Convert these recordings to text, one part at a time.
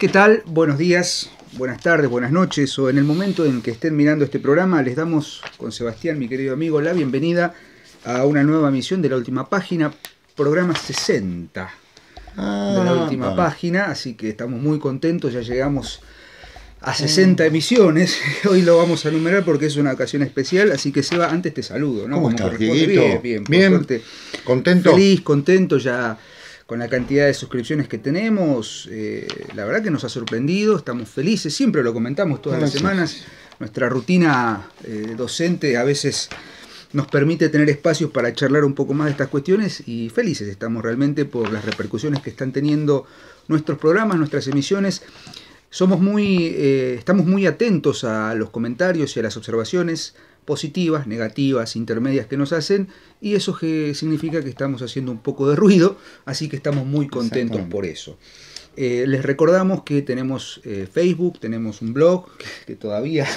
¿Qué tal? Buenos días, buenas tardes, buenas noches, o en el momento en que estén mirando este programa, les damos con Sebastián, mi querido amigo, la bienvenida a una nueva emisión de La Última Página, programa 60 de La Última Página, así que estamos muy contentos, ya llegamos a 60 emisiones. Hoy lo vamos a enumerar porque es una ocasión especial, así que Seba, antes te saludo, ¿no? ¿Cómo estás, Dieguito? Bien, bien, por suerte, ¿contento? Feliz, contento ya con la cantidad de suscripciones que tenemos. La verdad que nos ha sorprendido, estamos felices, siempre lo comentamos todas las semanas. Nuestra rutina docente a veces nos permite tener espacios para charlar un poco más de estas cuestiones y felices estamos realmente por las repercusiones que están teniendo nuestros programas, nuestras emisiones. Estamos muy atentos a los comentarios y a las observaciones positivas, negativas, intermedias que nos hacen, y eso significa que estamos haciendo un poco de ruido, así que estamos muy contentos por eso. Les recordamos que tenemos Facebook, tenemos un blog, que todavía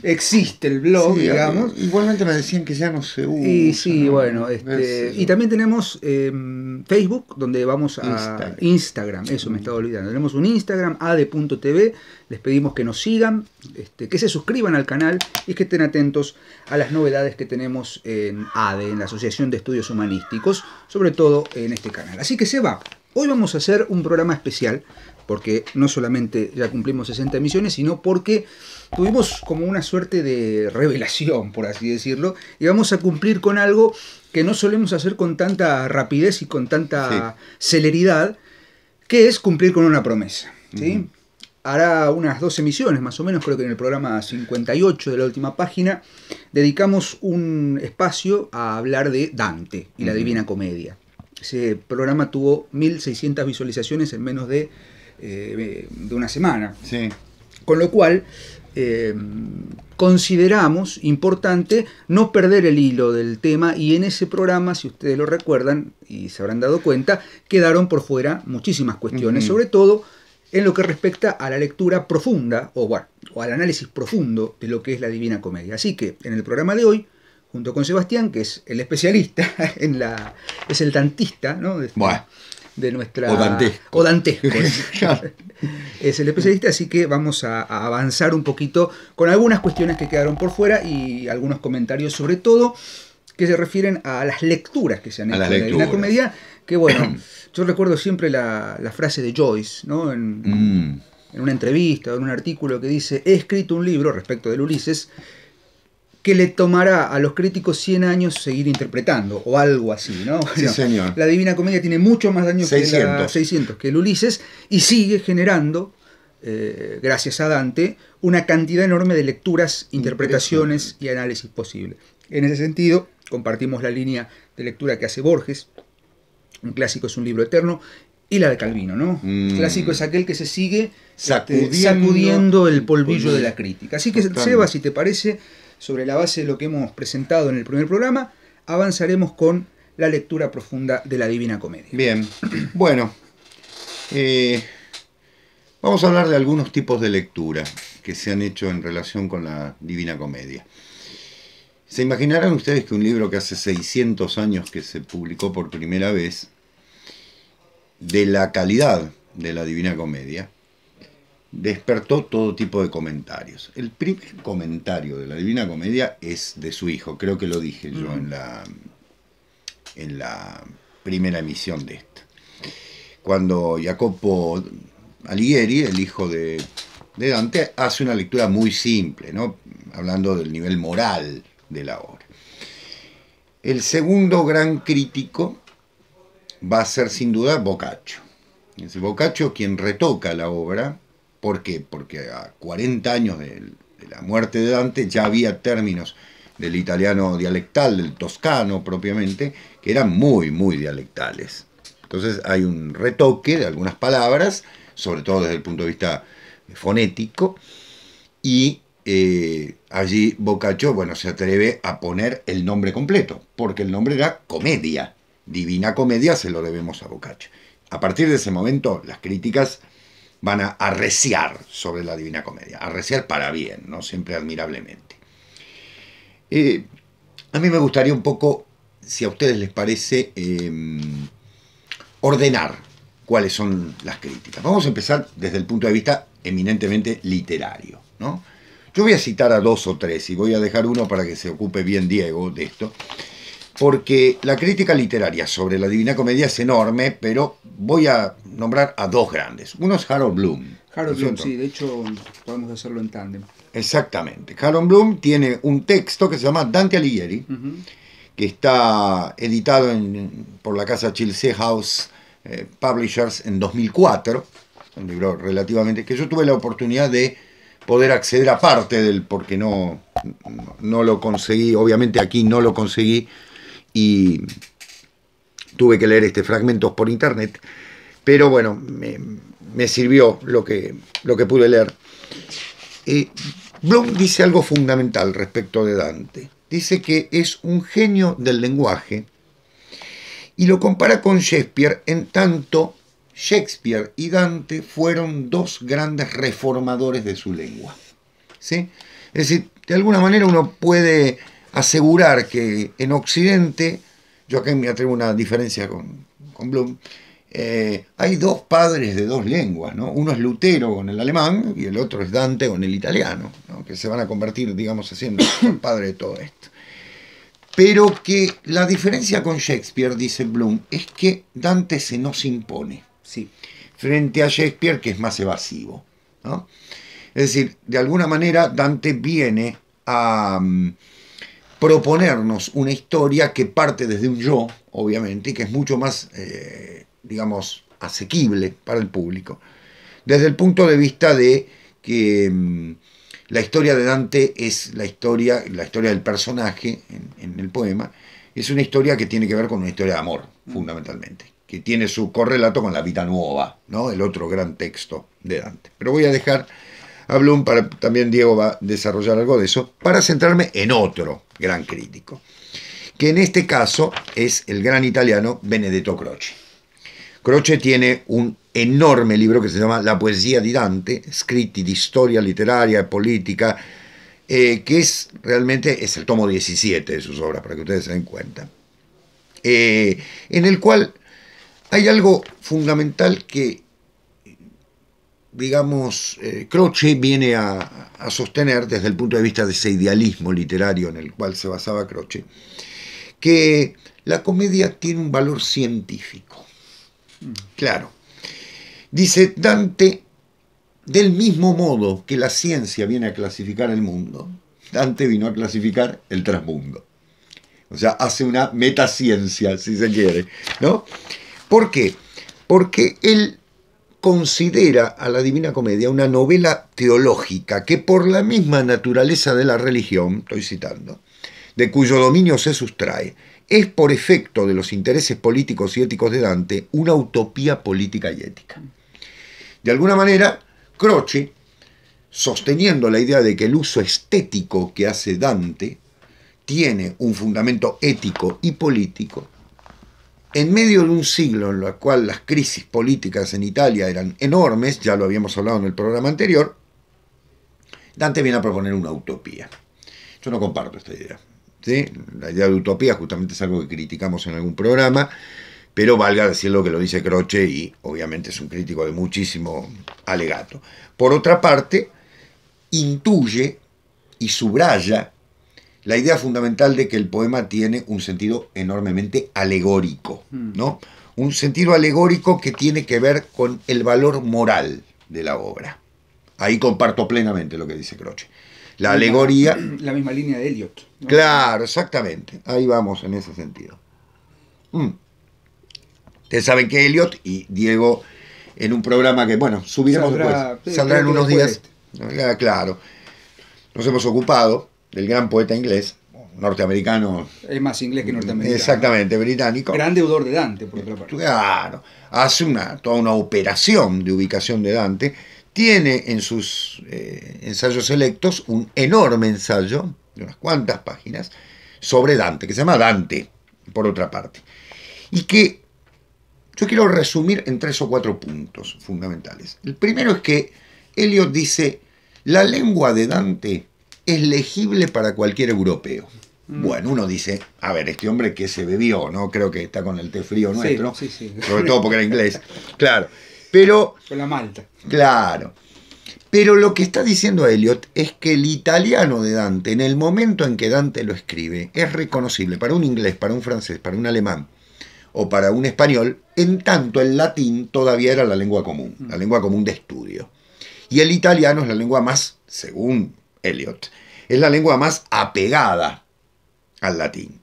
existe el blog, sí, digamos. Igualmente me decían que ya no se usa. Y sí, ¿no? Bueno, y también tenemos Facebook, donde vamos a Instagram, eso me estaba olvidando. Tenemos un Instagram, ade.tv, les pedimos que nos sigan, que se suscriban al canal y que estén atentos a las novedades que tenemos en ADE, en la Asociación de Estudios Humanísticos, sobre todo en este canal. Así que Seba, hoy vamos a hacer un programa especial, porque no solamente ya cumplimos 60 emisiones, sino porque tuvimos como una suerte de revelación, por así decirlo, y vamos a cumplir con algo que no solemos hacer con tanta rapidez y con tanta celeridad, que es cumplir con una promesa, ¿sí? Hará unas 2 emisiones, más o menos, creo que en el programa 58 de La Última Página, dedicamos un espacio a hablar de Dante y la Divina Comedia. Ese programa tuvo 1.600 visualizaciones en menos de una semana. Sí. Con lo cual, consideramos importante no perder el hilo del tema, y en ese programa, si ustedes lo recuerdan y se habrán dado cuenta, quedaron por fuera muchísimas cuestiones, sobre todo en lo que respecta a la lectura profunda o al análisis profundo de lo que es la Divina Comedia. Así que en el programa de hoy, junto con Sebastián, que es el especialista es el dantista, ¿no? De nuestra... O dantesco. Es el especialista, así que vamos a avanzar un poquito con algunas cuestiones que quedaron por fuera y algunos comentarios, sobre todo, que se refieren a las lecturas que se han hecho de la Divina Comedia, que bueno, yo recuerdo siempre la frase de Joyce, ¿no? En una entrevista o en un artículo que dice: he escrito un libro respecto del Ulises que le tomará a los críticos 100 años seguir interpretando, o algo así, ¿no? Sí, señor. La Divina Comedia tiene mucho más años 600 que el Ulises, y sigue generando, gracias a Dante, una cantidad enorme de lecturas, interpretaciones y análisis posibles. En ese sentido, compartimos la línea de lectura que hace Borges. Un clásico es un libro eterno, y la de Calvino, ¿no? Clásico es aquel que se sigue sacudiendo el polvillo de la crítica. Así que, Seba, si te parece, sobre la base de lo que hemos presentado en el primer programa, avanzaremos con la lectura profunda de la Divina Comedia. Bien, bueno, vamos a hablar de algunos tipos de lectura que se han hecho en relación con la Divina Comedia. ¿Se imaginarán ustedes que un libro que hace 600 años que se publicó por primera vez, de la calidad de la Divina Comedia, despertó todo tipo de comentarios? El primer comentario de la Divina Comedia es de su hijo, creo que lo dije yo en la primera emisión de esta. Cuando Jacopo Alighieri, el hijo de Dante, hace una lectura muy simple, ¿no? Hablando del nivel moral de la obra. El segundo gran crítico va a ser sin duda Boccaccio. Es Boccaccio quien retoca la obra. ¿Por qué? Porque a 40 años de la muerte de Dante ya había términos del italiano dialectal, del toscano propiamente, que eran muy, muy dialectales. Entonces hay un retoque de algunas palabras, sobre todo desde el punto de vista fonético, y allí Boccaccio, se atreve a poner el nombre completo, porque el nombre era Comedia. Divina Comedia se lo debemos a Boccaccio. A partir de ese momento, las críticas van a arreciar sobre la Divina Comedia, arreciar para bien, ¿no? Siempre admirablemente. A mí me gustaría un poco, si a ustedes les parece, ordenar cuáles son las críticas. Vamos a empezar desde el punto de vista eminentemente literario, ¿no? Yo voy a citar a 2 o 3 y voy a dejar uno para que se ocupe bien Diego de esto, porque la crítica literaria sobre la Divina Comedia es enorme, pero voy a nombrar a 2 grandes. Uno es Harold Bloom. Harold Bloom, sí, de hecho podemos hacerlo en tándem. Exactamente. Harold Bloom tiene un texto que se llama Dante Alighieri, que está editado por la casa Chilsea House Publishers en 2004, un libro relativamente que yo tuve la oportunidad de poder acceder a parte del, porque no lo conseguí, obviamente aquí no lo conseguí y tuve que leer fragmentos por internet, pero bueno, me sirvió lo que pude leer. Bloom dice algo fundamental respecto de Dante. Dice que es un genio del lenguaje y lo compara con Shakespeare, en tanto Shakespeare y Dante fueron 2 grandes reformadores de su lengua. ¿Sí? Es decir, de alguna manera uno puede asegurar que en Occidente, yo acá me atrevo a una diferencia con Bloom, hay 2 padres de 2 lenguas, ¿no? Uno es Lutero con el alemán y el otro es Dante con el italiano, ¿no? Que se van a convertir, digamos, haciendo padre de todo esto. Pero que la diferencia con Shakespeare, dice Bloom, es que Dante se nos impone. Sí. Frente a Shakespeare, que es más evasivo, ¿no? Es decir, de alguna manera Dante viene a proponernos una historia que parte desde un yo, obviamente, y que es mucho más, digamos, asequible para el público. Desde el punto de vista de que la historia de Dante es la historia del personaje en el poema, es una historia que tiene que ver con una historia de amor, fundamentalmente, que tiene su correlato con la Vita Nuova, ¿no? El otro gran texto de Dante. Pero voy a dejar a Bloom, también Diego va a desarrollar algo de eso, para centrarme en otro gran crítico, que en este caso es el gran italiano Benedetto Croce. Croce tiene un enorme libro que se llama La poesia di Dante, scritti di storia letteraria e politica, que realmente es el tomo 17 de sus obras, para que ustedes se den cuenta, en el cual hay algo fundamental que, digamos, Croce viene a sostener desde el punto de vista de ese idealismo literario en el cual se basaba Croce, que la comedia tiene un valor científico. Claro. Dice Dante, del mismo modo que la ciencia viene a clasificar el mundo, Dante vino a clasificar el transmundo. O sea, hace una metaciencia, si se quiere, ¿no? ¿Por qué? Porque él considera a la Divina Comedia una novela teológica que por la misma naturaleza de la religión, estoy citando, de cuyo dominio se sustrae, es por efecto de los intereses políticos y éticos de Dante una utopía política y ética. De alguna manera, Croce, sosteniendo la idea de que el uso estético que hace Dante tiene un fundamento ético y político, en medio de un siglo en el cual las crisis políticas en Italia eran enormes, ya lo habíamos hablado en el programa anterior, Dante viene a proponer una utopía. Yo no comparto esta idea. ¿Sí? La idea de utopía justamente es algo que criticamos en algún programa, pero valga decirlo que lo dice Croce y obviamente es un crítico de muchísimo alegato. Por otra parte, intuye y subraya la idea fundamental de que el poema tiene un sentido enormemente alegórico, ¿no? Un sentido alegórico que tiene que ver con el valor moral de la obra. Ahí comparto plenamente lo que dice Croce. La alegoría... La misma línea de Eliot, ¿no? Claro, exactamente. Ahí vamos en ese sentido. Ustedes saben que Eliot y Diego, en un programa que, bueno, subiremos después, saldrá en unos días. Claro. Nos hemos ocupado del gran poeta inglés, norteamericano. Es más inglés que norteamericano. Exactamente, británico. Gran deudor de Dante, por otra parte. Claro. Hace toda una operación de ubicación de Dante. Tiene en sus ensayos selectos un enorme ensayo de unas cuantas páginas sobre Dante, que se llama Dante, por otra parte. Y que yo quiero resumir en 3 o 4 puntos fundamentales. El primero es que Eliot dice, la lengua de Dante es legible para cualquier europeo. Bueno, uno dice, a ver, este hombre que se bebió, ¿no? Creo que está con el té frío nuestro, sí. Sobre todo porque era inglés, claro. Pero, con la malta. Claro. Pero lo que está diciendo Eliot es que el italiano de Dante, en el momento en que Dante lo escribe, es reconocible para un inglés, para un francés, para un alemán o para un español, en tanto el latín todavía era la lengua común de estudio. Y el italiano es la lengua más, según Eliot, es la lengua más apegada al latín.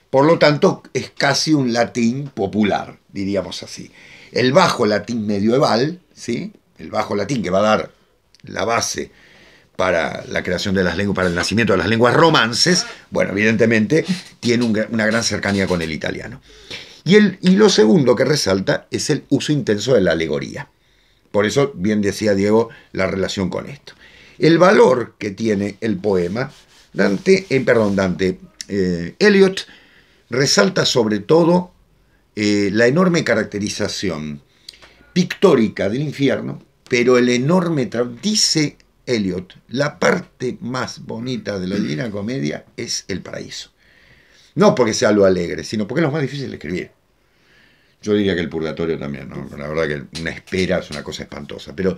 Por lo tanto, es casi un latín popular, diríamos así. El bajo latín medieval, ¿sí? El bajo latín que va a dar la base para la creación de las lenguas, para el nacimiento de las lenguas romances, bueno, evidentemente tiene una gran cercanía con el italiano. Y lo segundo que resalta es el uso intenso de la alegoría. Por eso, bien decía Diego, la relación con esto. El valor que tiene el poema, Eliot resalta sobre todo la enorme caracterización pictórica del infierno, pero el enorme, dice Eliot, la parte más bonita de la Divina Comedia es el paraíso. No porque sea lo alegre, sino porque es lo más difícil de escribir. Yo diría que el purgatorio también, ¿no? La verdad que una espera es una cosa espantosa, pero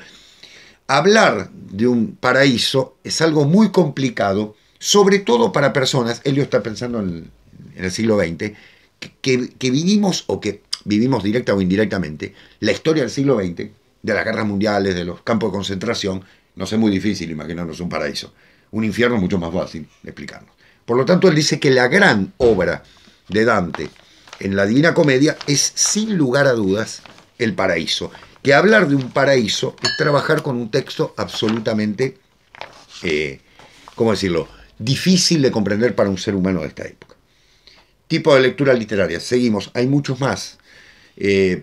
hablar de un paraíso es algo muy complicado, sobre todo para personas, Eliot está pensando en el siglo XX, que vivimos, o que vivimos directa o indirectamente, la historia del siglo XX, de las guerras mundiales, de los campos de concentración. Nos es muy difícil imaginarnos un paraíso. Un infierno es mucho más fácil de explicarnos. Por lo tanto, él dice que la gran obra de Dante en la Divina Comedia es, sin lugar a dudas, el paraíso. Que hablar de un paraíso es trabajar con un texto absolutamente, ¿cómo decirlo?, difícil de comprender para un ser humano de esta época. Tipo de lectura literaria, seguimos, hay muchos más.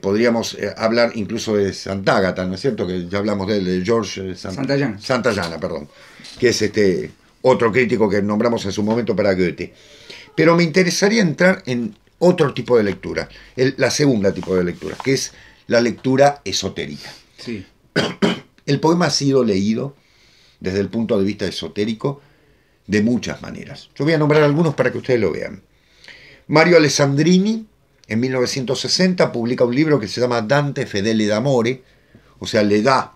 Podríamos hablar incluso de Sant'Agata, ¿no es cierto? Que ya hablamos de él, de George Santayana, perdón, que es otro crítico que nombramos en su momento para Goethe. Pero me interesaría entrar en otro tipo de lectura, la segunda tipo de lectura, que es la lectura esotérica. Sí. El poema ha sido leído desde el punto de vista esotérico de muchas maneras. Yo voy a nombrar algunos para que ustedes lo vean. Mario Alessandrini, en 1960, publica un libro que se llama Dante Fedele d'Amore, o sea, le da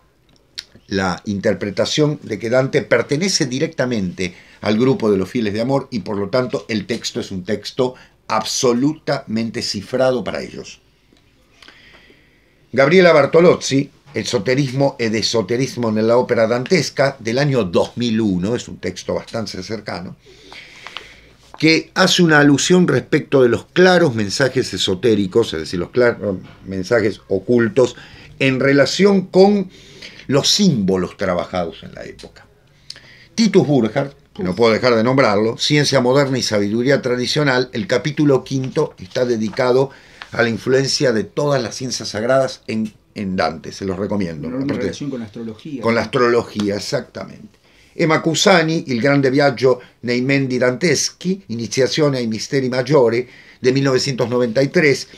la interpretación de que Dante pertenece directamente al grupo de los fieles de amor y por lo tanto el texto es un texto absolutamente cifrado para ellos. Gabriela Bartolozzi, Esoterismo ed esoterismo nella ópera dantesca, del año 2001, es un texto bastante cercano, que hace una alusión respecto de los claros mensajes esotéricos, es decir, los claros mensajes ocultos, en relación con los símbolos trabajados en la época. Titus Burckhardt, que no puedo dejar de nombrarlo, Ciencia Moderna y Sabiduría Tradicional, el capítulo 5 está dedicado a la influencia de todas las ciencias sagradas en Dante, se los recomiendo. En relación con la astrología. Con la astrología, exactamente. Emma Cusani, Il grande viaggio nei mondi danteschi, Iniziazione ai misteri maggiori, de 1993,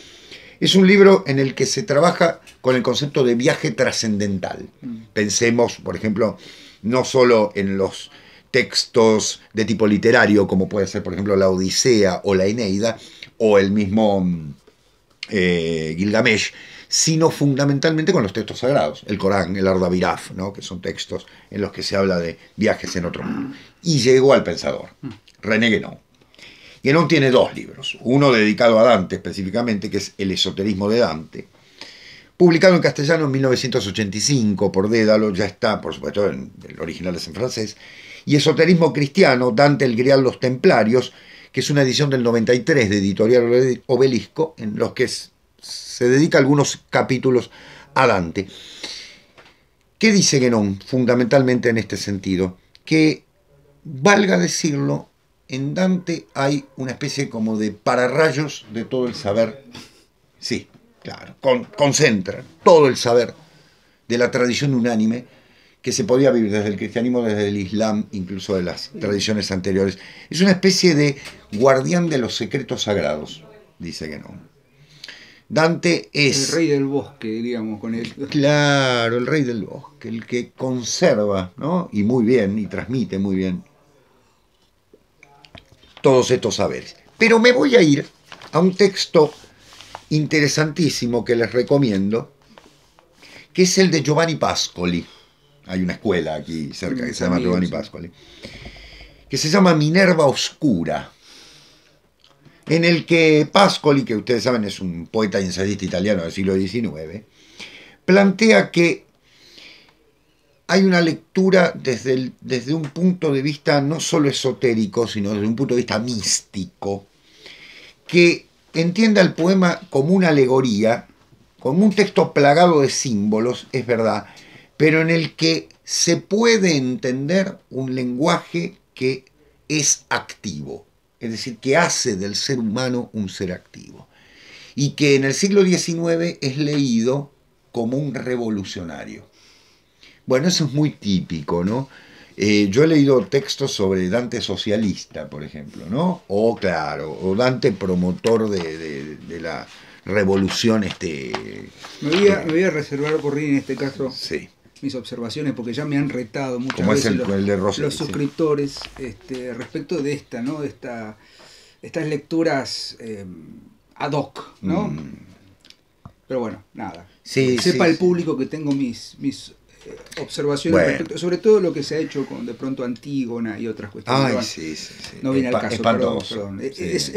es un libro en el que se trabaja con el concepto de viaje trascendental. Pensemos, por ejemplo, no solo en los textos de tipo literario, como puede ser, por ejemplo, la Odisea o la Eneida, o el mismo Gilgamesh, sino fundamentalmente con los textos sagrados, el Corán, el Ardaviraf, ¿no?, que son textos en los que se habla de viajes en otro mundo. Y llegó al pensador, René Guénon. Guénon tiene dos libros, uno dedicado a Dante específicamente, que es El esoterismo de Dante, publicado en castellano en 1985 por Dédalo, ya está, por supuesto, el original es en francés, y Esoterismo cristiano, Dante el Grial, los Templarios, que es una edición del 93 de Editorial Obelisco, en los que se dedica algunos capítulos a Dante. ¿Qué dice Guénon fundamentalmente en este sentido? Que, valga decirlo, en Dante hay una especie como de pararrayos de todo el saber. Sí, claro, concentra todo el saber de la tradición unánime que se podía vivir desde el cristianismo, desde el islam, incluso de las tradiciones anteriores. Es una especie de guardián de los secretos sagrados, dice Guénon. Dante es... el rey del bosque, diríamos, con él. Claro, el rey del bosque, el que conserva, ¿no?, y muy bien, y transmite muy bien todos estos saberes. Pero me voy a ir a un texto interesantísimo que les recomiendo, que es el de Giovanni Pascoli. Hay una escuela aquí cerca que se llama Giovanni Pascoli, que se llama Minerva Oscura, en el que Pascoli, que ustedes saben es un poeta y ensayista italiano del siglo XIX, plantea que hay una lectura desde un punto de vista no solo esotérico, sino desde un punto de vista místico, que entienda el poema como una alegoría, como un texto plagado de símbolos, es verdad, pero en el que se puede entender un lenguaje que es activo, es decir, que hace del ser humano un ser activo, y que en el siglo XIX es leído como un revolucionario. Bueno, eso es muy típico, ¿no? Yo he leído textos sobre Dante socialista, por ejemplo, ¿no? O Dante promotor de la revolución. Me voy a reservar por en este caso mis observaciones, porque ya me han retado muchas veces los suscriptores respecto de esta, ¿no? Estas lecturas ad hoc, ¿no? Pero bueno, nada. Sepa el público que tengo mis observaciones respecto, sobre todo lo que se ha hecho con de pronto Antígona y otras cuestiones. No viene al caso, perdón.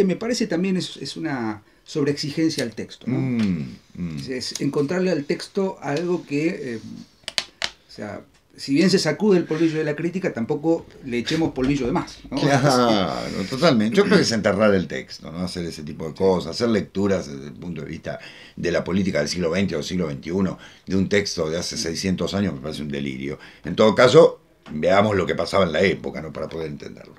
Me parece también es una sobreexigencia al texto, ¿no? Es encontrarle al texto algo que, o sea, si bien se sacude el polvillo de la crítica, tampoco le echemos polvillo de más, ¿no? Claro, totalmente. Yo creo que es enterrar el texto, ¿no? Hacer ese tipo de cosas, hacer lecturas desde el punto de vista de la política del siglo XX o siglo XXI, de un texto de hace 600 años, me parece un delirio. En todo caso, veamos lo que pasaba en la época, ¿no? Para poder entenderlo.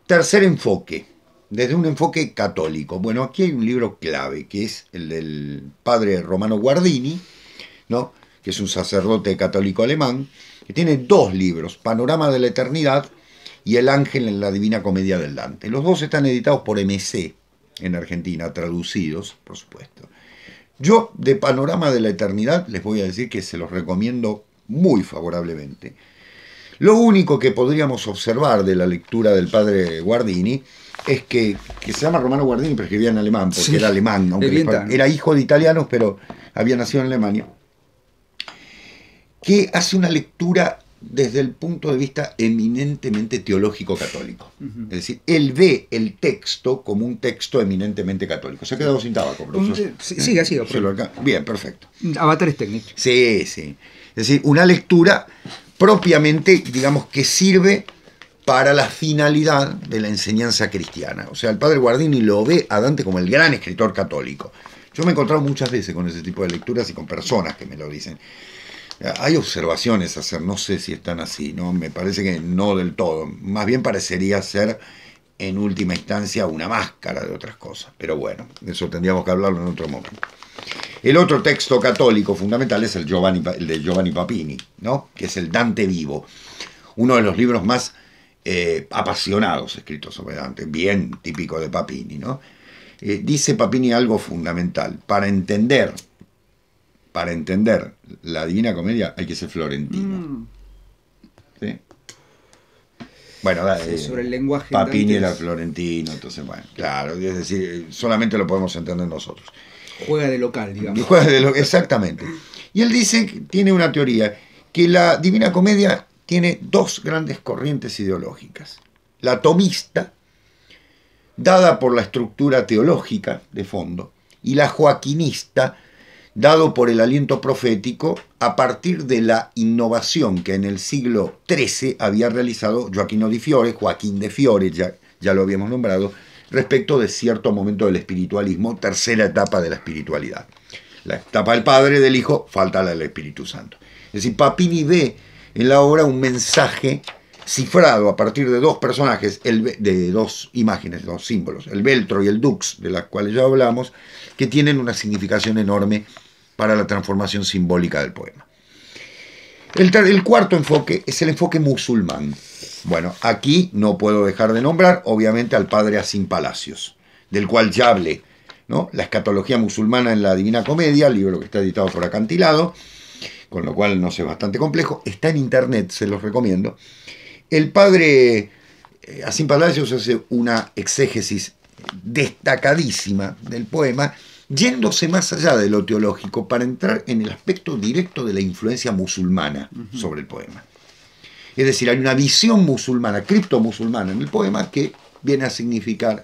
Tercer enfoque, desde un enfoque católico. Bueno, aquí hay un libro clave, que es el del padre Romano Guardini, ¿no? Que es un sacerdote católico alemán, que tiene dos libros, Panorama de la Eternidad y El Ángel en la Divina Comedia del Dante. Los dos están editados por MC en Argentina, traducidos, por supuesto. Yo, de Panorama de la Eternidad, les voy a decir que se los recomiendo muy favorablemente. Lo único que podríamos observar de la lectura del padre Guardini es que se llama Romano Guardini, pero escribía en alemán, porque era alemán, aunque era hijo de italianos, pero había nacido en Alemania, que hace una lectura desde el punto de vista eminentemente teológico católico. Es decir, él ve el texto como un texto eminentemente católico. Se ha quedado sin tabaco, profesor. Sí, ha sido. Bien, perfecto. Avatares técnicos. Sí. Es decir, una lectura propiamente, digamos, que sirve para la finalidad de la enseñanza cristiana. O sea, el padre Guardini lo ve a Dante como el gran escritor católico. Yo me he encontrado muchas veces con ese tipo de lecturas y con personas que me lo dicen. Hay observaciones a hacer, no sé si están así, ¿no? Me parece que no del todo. Más bien parecería ser, en última instancia, una máscara de otras cosas. Pero bueno, eso tendríamos que hablarlo en otro momento. El otro texto católico fundamental es el de Giovanni Papini, ¿no? Que es el Dante vivo. Uno de los libros más apasionados escritos sobre Dante, bien típico de Papini, ¿no? Dice Papini algo fundamental. Para entender la Divina Comedia hay que ser florentino. ¿Sí? Bueno, sobre el lenguaje Papini era florentino, entonces bueno, claro, es decir, solamente lo podemos entender nosotros. Juega de local, digamos. Exactamente. Y él dice que tiene una teoría, que la Divina Comedia tiene dos grandes corrientes ideológicas. La tomista, dada por la estructura teológica de fondo, y la joaquinista, dado por el aliento profético a partir de la innovación que en el siglo XIII había realizado Joaquín de Fiore, ya lo habíamos nombrado, respecto de cierto momento del espiritualismo, tercera etapa de la espiritualidad. La etapa del Padre, del Hijo, falta la del Espíritu Santo. Es decir, Papini ve en la obra un mensaje cifrado a partir de dos personajes, de dos imágenes, dos símbolos, el Veltro y el Dux, de las cuales ya hablamos, que tienen una significación enorme para la transformación simbólica del poema. El cuarto enfoque es el enfoque musulmán. Bueno, aquí no puedo dejar de nombrar, obviamente, al padre Asim Palacios, del cual ya hablé, ¿no? La escatología musulmana en la Divina Comedia, libro que está editado por Acantilado, con lo cual no sé, bastante complejo, está en internet, se los recomiendo. El padre a Sin Palacios hace una exégesis destacadísima del poema, yéndose más allá de lo teológico para entrar en el aspecto directo de la influencia musulmana sobre el poema. Es decir, hay una visión musulmana, criptomusulmana en el poema que viene a significar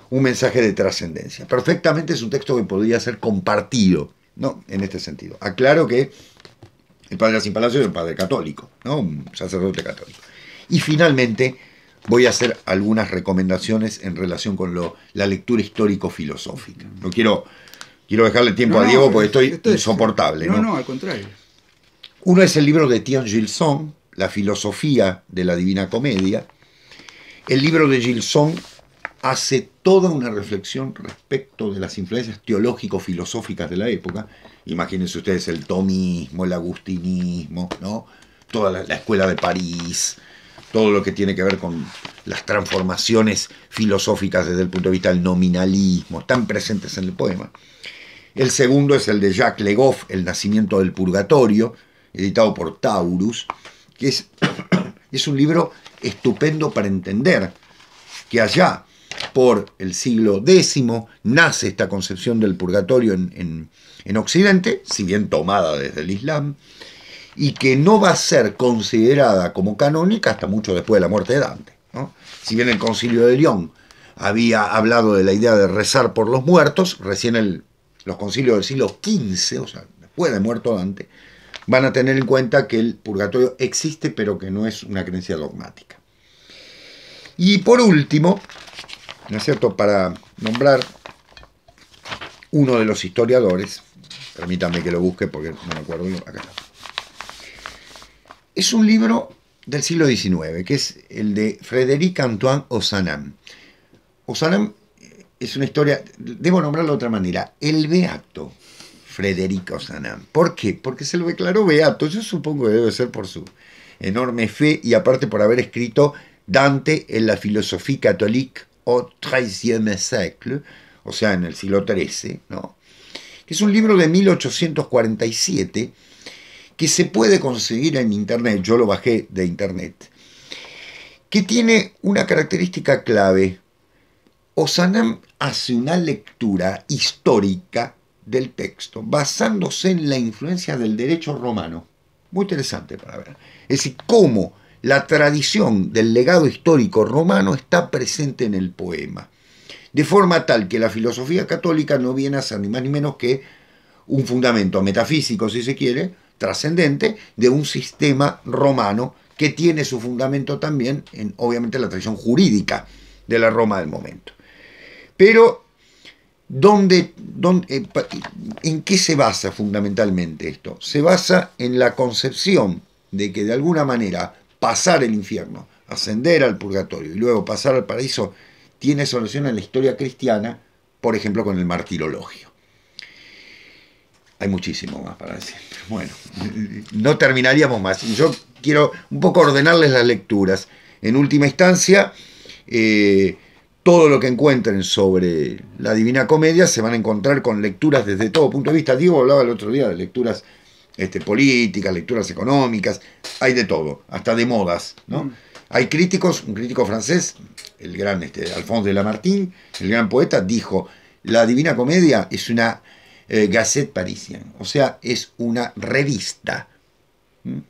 un mensaje de trascendencia. Perfectamente es un texto que podría ser compartido, ¿no? En este sentido. Aclaro que el padre Sin Palacios es un padre católico, ¿no? Un sacerdote católico. Y finalmente voy a hacer algunas recomendaciones en relación con la lectura histórico-filosófica. No quiero dejarle tiempo a Diego porque estoy insoportable. No, al contrario. Uno es el libro de Tien Gilson, La filosofía de la Divina Comedia. El libro de Gilson hace toda una reflexión respecto de las influencias teológico-filosóficas de la época. Imagínense ustedes el tomismo, el agustinismo, ¿no? Toda la escuela de París, todo lo que tiene que ver con las transformaciones filosóficas desde el punto de vista del nominalismo, están presentes en el poema. El segundo es el de Jacques Le Goff, El nacimiento del purgatorio, editado por Taurus, que es un libro estupendo para entender que allá por el siglo X nace esta concepción del purgatorio en Occidente, si bien tomada desde el Islam, y que no va a ser considerada como canónica hasta mucho después de la muerte de Dante, ¿no? Si bien el Concilio de León había hablado de la idea de rezar por los muertos, recién los concilios del siglo XV, o sea, después de muerto Dante, van a tener en cuenta que el purgatorio existe, pero que no es una creencia dogmática. Y por último, ¿no es cierto?, para nombrar uno de los historiadores, permítanme que lo busque porque no me acuerdo, acá está. Es un libro del siglo XIX, que es el de Frédéric Antoine Ozanam. Ozanam es una historia, debo nombrarlo de otra manera, el beato Frédéric Ozanam. ¿Por qué? Porque se lo declaró beato. Yo supongo que debe ser por su enorme fe y aparte por haber escrito Dante en la Philosophie catholique au XIIIe siècle, o sea, en el siglo XIII, ¿no? Que es un libro de 1847 que se puede conseguir en internet, yo lo bajé de internet, que tiene una característica clave. Ozanam hace una lectura histórica del texto, basándose en la influencia del derecho romano. Muy interesante para ver. Es decir, cómo la tradición del legado histórico romano está presente en el poema. De forma tal que la filosofía católica no viene a ser ni más ni menos que un fundamento metafísico, si se quiere, trascendente, de un sistema romano que tiene su fundamento también en, obviamente, la tradición jurídica de la Roma del momento. Pero, ¿en qué se basa fundamentalmente esto? Se basa en la concepción de que de alguna manera pasar el infierno, ascender al purgatorio y luego pasar al paraíso tiene solución en la historia cristiana, por ejemplo con el martirologio. Hay muchísimo más para decir. Bueno, no terminaríamos más. Yo quiero un poco ordenarles las lecturas. En última instancia, todo lo que encuentren sobre la Divina Comedia se van a encontrar con lecturas desde todo punto de vista. Diego hablaba el otro día de lecturas políticas, lecturas económicas, hay de todo, hasta de modas, ¿no? Hay críticos, un crítico francés, el gran Alphonse de Lamartine, el gran poeta, dijo: la Divina Comedia es una Gazette Parisienne, o sea, es una revista,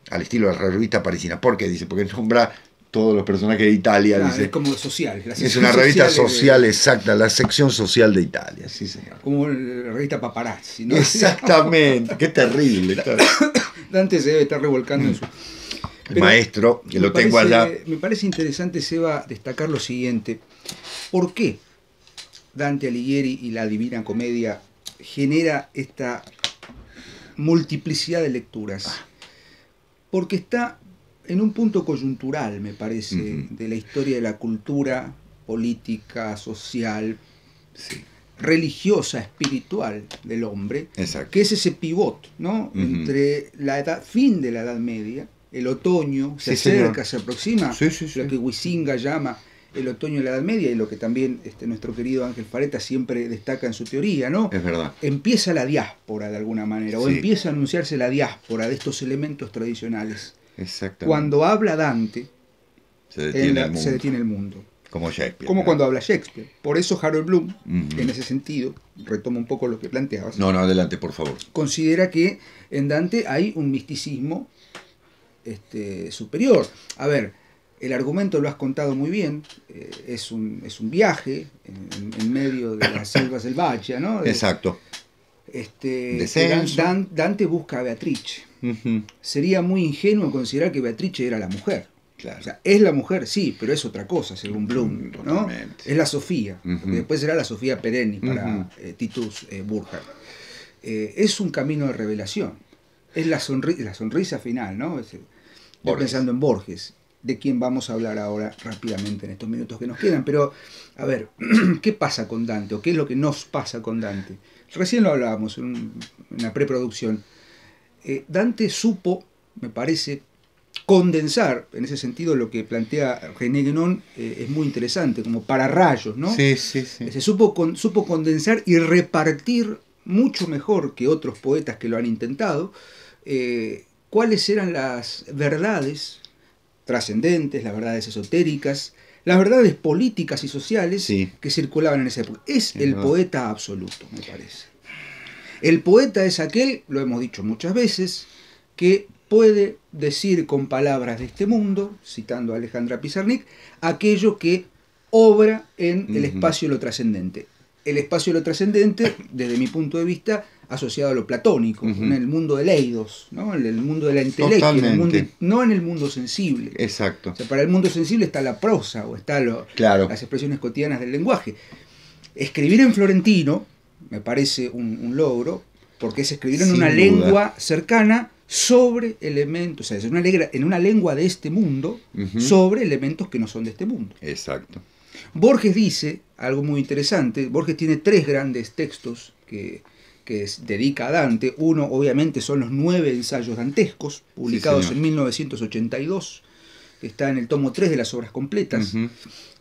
al estilo de la revista parisina. ¿Por qué? Dice, porque nombra todos los personajes de Italia. Claro, dice, es como social. Es una revista social, exacta, la sección social de Italia, sí señor. Como la revista Paparazzi, ¿no? Exactamente, qué terrible. Dante se debe estar revolcando en su... El maestro, que lo tengo allá. Me parece interesante, Seba, destacar lo siguiente. ¿Por qué Dante Alighieri y la Divina Comedia genera esta multiplicidad de lecturas? Porque está en un punto coyuntural, me parece, de la historia de la cultura política, social, religiosa, espiritual del hombre. Exacto. Que es ese pivot, ¿no? Entre fin de la Edad Media, el otoño, se acerca, se aproxima, lo que Huizinga llama el otoño de la Edad Media y lo que también nuestro querido Ángel Fareta siempre destaca en su teoría, ¿no? Es verdad. Empieza la diáspora de alguna manera, o empieza a anunciarse la diáspora de estos elementos tradicionales. Exactamente. Cuando habla Dante, se detiene el mundo. Como Shakespeare. Como cuando habla Shakespeare. Por eso Harold Bloom, en ese sentido, retomo un poco lo que planteabas. No, adelante, por favor. Considera que en Dante hay un misticismo superior. A ver, el argumento lo has contado muy bien. Es un viaje en medio de la selva selvacha, ¿no? Exacto. Dante busca a Beatrice. Sería muy ingenuo considerar que Beatrice era la mujer. Claro. O sea, es la mujer, sí, pero es otra cosa, según Bloom, ¿no? Es la Sofía, después será la Sofía Perenni para Titus Burckhardt. Es un camino de revelación, es la sonrisa final, ¿no? Estoy pensando en Borges, de quien vamos a hablar ahora rápidamente en estos minutos que nos quedan, pero a ver, ¿qué pasa con Dante o qué es lo que nos pasa con Dante? Recién lo hablábamos en la preproducción. Dante supo, me parece, condensar, en ese sentido lo que plantea René Guénon es muy interesante, como pararrayos, ¿no? Sí. Supo condensar y repartir mucho mejor que otros poetas que lo han intentado, cuáles eran las verdades trascendentes, las verdades esotéricas, las verdades políticas y sociales que circulaban en esa época. Es el poeta absoluto, me parece. El poeta es aquel, lo hemos dicho muchas veces, que puede decir con palabras de este mundo, citando a Alejandra Pizarnik, aquello que obra en el espacio de lo trascendente. El espacio de lo trascendente, desde mi punto de vista, asociado a lo platónico, en el mundo de Leidos, ¿no? En el mundo de la intelequia, no en el mundo sensible. Exacto. O sea, para el mundo sensible está la prosa o está las expresiones cotidianas del lenguaje. Escribir en florentino me parece un logro, porque es escribir en una lengua cercana sobre elementos, o sea, en una lengua de este mundo, sobre elementos que no son de este mundo. Exacto. Borges dice algo muy interesante. Borges tiene 3 grandes textos que dedica a Dante. Uno, obviamente, son los 9 ensayos dantescos, publicados en 1982, que está en el tomo 3 de las obras completas.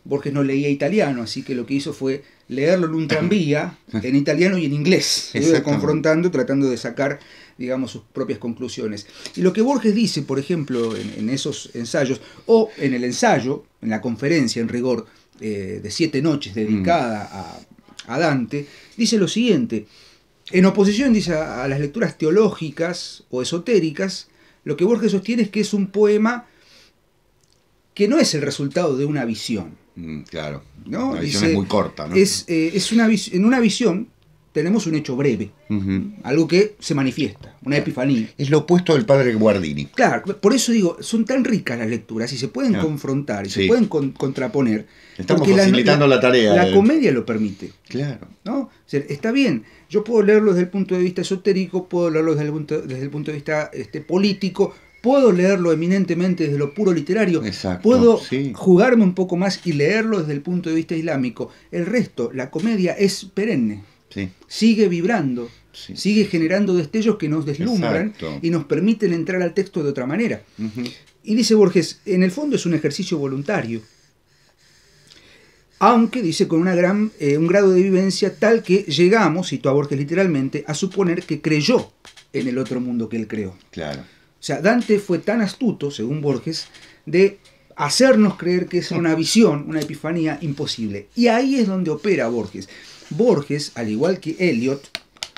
Borges no leía italiano, así que lo que hizo fue leerlo en un tranvía, en italiano y en inglés, confrontando, tratando de sacar, digamos, sus propias conclusiones. Y lo que Borges dice, por ejemplo, en esos ensayos, o en el ensayo, en la conferencia, en rigor, de 7 noches dedicada a Dante, dice lo siguiente: en oposición, dice, a las lecturas teológicas o esotéricas, lo que Borges sostiene es que es un poema que no es el resultado de una visión. Claro, ¿no? La visión es muy corta, ¿no? En una visión tenemos un hecho breve, algo que se manifiesta, una epifanía. Es lo opuesto del padre Guardini. Claro, por eso digo, son tan ricas las lecturas y se pueden confrontar y se pueden contraponer. Estamos facilitando la tarea. La comedia lo permite. Claro. ¿No? O sea, está bien, yo puedo leerlo desde el punto de vista esotérico, puedo leerlo desde el punto de vista político, puedo leerlo eminentemente desde lo puro literario, puedo jugarme un poco más y leerlo desde el punto de vista islámico. El resto, la comedia es perenne, sigue vibrando, sigue generando destellos que nos deslumbran y nos permiten entrar al texto de otra manera. Y dice Borges, en el fondo es un ejercicio voluntario, aunque, dice, con un grado de vivencia tal que llegamos, cito a Borges literalmente, a suponer que creyó en el otro mundo que él creó. Claro. O sea, Dante fue tan astuto, según Borges, de hacernos creer que es una visión, una epifanía imposible. Y ahí es donde opera Borges. Borges, al igual que Eliot,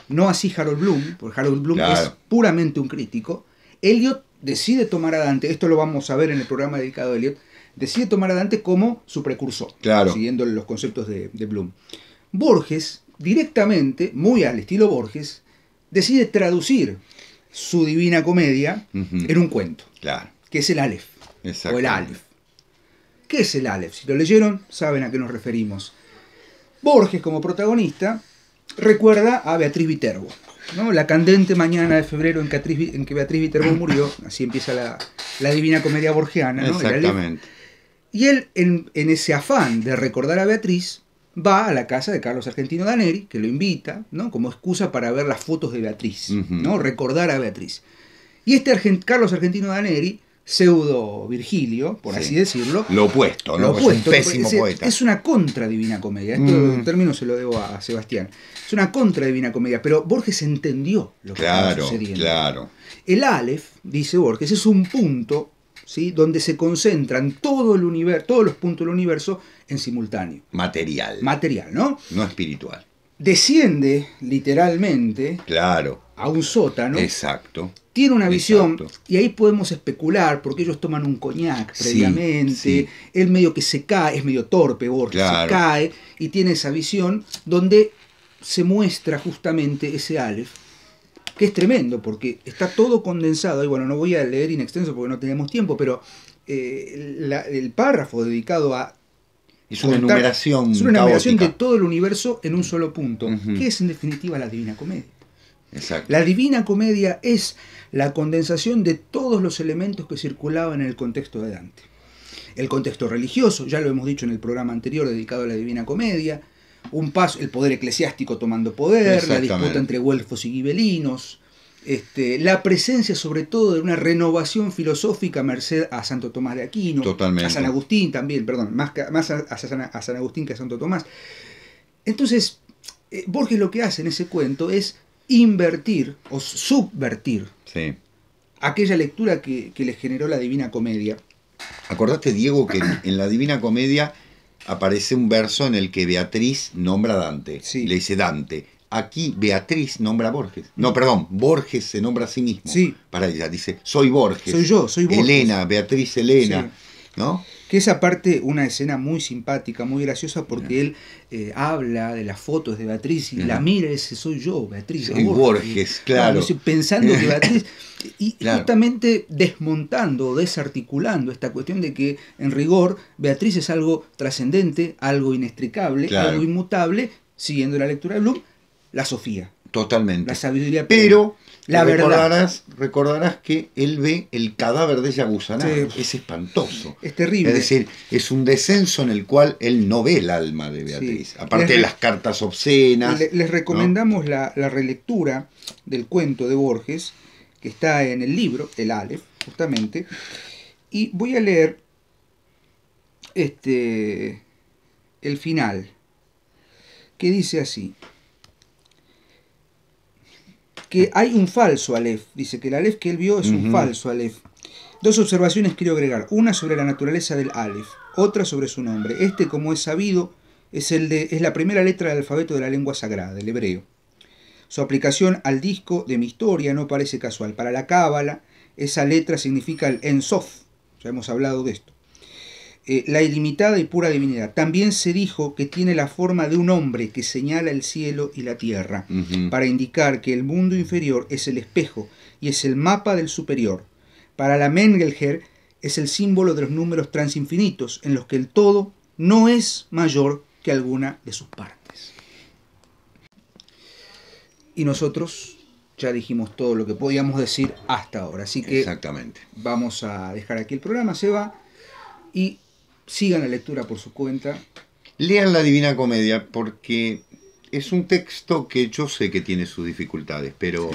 no así Harold Bloom, porque Harold Bloom es puramente un crítico, Eliot decide tomar a Dante, esto lo vamos a ver en el programa dedicado a Eliot, decide tomar a Dante como su precursor, siguiendo los conceptos de Bloom. Borges, directamente, muy al estilo Borges, decide traducir su Divina Comedia en un cuento, que es el Aleph, o el Aleph. ¿Qué es el Aleph? Si lo leyeron, saben a qué nos referimos. Borges, como protagonista, recuerda a Beatriz Viterbo, ¿no? La candente mañana de febrero en que Beatriz Viterbo murió, así empieza la Divina Comedia borgiana, ¿no? Exactamente. Y él, en ese afán de recordar a Beatriz, va a la casa de Carlos Argentino Daneri, que lo invita, ¿no? Como excusa para ver las fotos de Beatriz, ¿no? Recordar a Beatriz. Y Carlos Argentino Daneri, pseudo Virgilio, por así decirlo. Lo opuesto, ¿no? Lo opuesto, es un pésimo poeta. Es una contra Divina Comedia. El término se lo debo a Sebastián. Es una contra Divina Comedia, pero Borges entendió lo que estaba sucediendo. Claro. El Aleph, dice Borges, es un punto ¿sí? Donde se concentran todo el universo, todos los puntos del universo en simultáneo. Material. Material, ¿no? No espiritual. Desciende literalmente, claro, a un sótano. Exacto. Tiene una visión, Exacto. y ahí podemos especular, porque ellos toman un coñac previamente, sí. Él medio que se cae, es medio torpe, Borges, claro. se cae, y tiene esa visión donde se muestra justamente ese Aleph, que es tremendo, porque está todo condensado, y bueno, no voy a leer in extenso porque no tenemos tiempo, pero el párrafo dedicado a... Es una enumeración de todo el universo en un solo punto, que es en definitiva la Divina Comedia. Exacto. La Divina Comedia es la condensación de todos los elementos que circulaban en el contexto de Dante. El contexto religioso, ya lo hemos dicho en el programa anterior dedicado a la Divina Comedia, un paso, el poder eclesiástico tomando poder, la disputa entre güelfos y gibelinos, la presencia sobre todo de una renovación filosófica merced a Santo Tomás de Aquino, Totalmente. a San Agustín también, perdón, más a San Agustín que a Santo Tomás. Entonces, Borges lo que hace en ese cuento es invertir o subvertir aquella lectura que le generó la Divina Comedia. Acordate, Diego, que en la Divina Comedia aparece un verso en el que Beatriz nombra a Dante. Sí. Le dice Dante. Aquí Beatriz nombra a Borges. No, perdón, Borges se nombra a sí mismo. Sí. Para ella, dice, soy Borges. Soy Borges. Elena, Beatriz Elena. Sí. ¿No? Que es aparte una escena muy simpática, muy graciosa, porque él habla de las fotos de Beatriz y la mira y dice, soy yo, Beatriz. Soy Borges, claro. No, pensando que Beatriz... Y justamente desmontando, desarticulando esta cuestión de que, en rigor, Beatriz es algo trascendente, algo inextricable, algo inmutable, siguiendo la lectura de Bloom, la Sofía. Totalmente. La sabiduría. Pero la recordarás que él ve el cadáver de Yabusaná. Sí. Es espantoso. Es terrible. Es decir, es un descenso en el cual él no ve el alma de Beatriz. Sí. Aparte de las cartas obscenas. Les recomendamos, ¿no?, la relectura del cuento de Borges, que está en el libro, el Aleph, justamente. Y voy a leer el final, que dice así: que hay un falso Aleph, dice que el Aleph que él vio es un falso Aleph. Dos observaciones quiero agregar, una sobre la naturaleza del Aleph, otra sobre su nombre. Como es sabido, es la primera letra del alfabeto de la lengua sagrada, del hebreo. Su aplicación al disco de mi historia no parece casual. Para la Cábala, esa letra significa el En Sof, ya hemos hablado de esto. La ilimitada y pura divinidad. También se dijo que tiene la forma de un hombre que señala el cielo y la tierra, para indicar que el mundo inferior es el espejo y es el mapa del superior. Para la Mengelher es el símbolo de los números transinfinitos, en los que el todo no es mayor que alguna de sus partes. Y nosotros ya dijimos todo lo que podíamos decir hasta ahora. Así que exactamente, vamos a dejar aquí el programa, Seba, y sigan la lectura por su cuenta. Lean la Divina Comedia, porque es un texto que yo sé que tiene sus dificultades, pero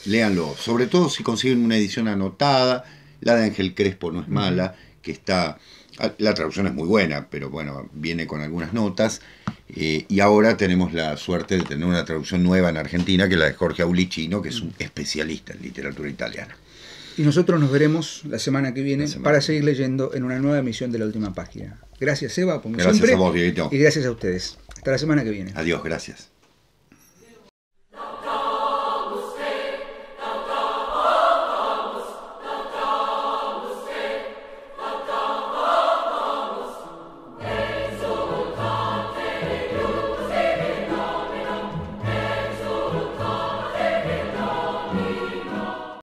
léanlo. Sobre todo si consiguen una edición anotada. La de Ángel Crespo no es mala, que está... La traducción es muy buena, pero bueno, viene con algunas notas. Y ahora tenemos la suerte de tener una traducción nueva en Argentina, que es la de Jorge Aulicino, que es un especialista en literatura italiana. Y nosotros nos veremos la semana que viene para seguir leyendo en una nueva emisión de La Última Página. Gracias, Seba, como siempre. Gracias a vos, Dieguito. Y gracias a ustedes. Hasta la semana que viene. Adiós, gracias.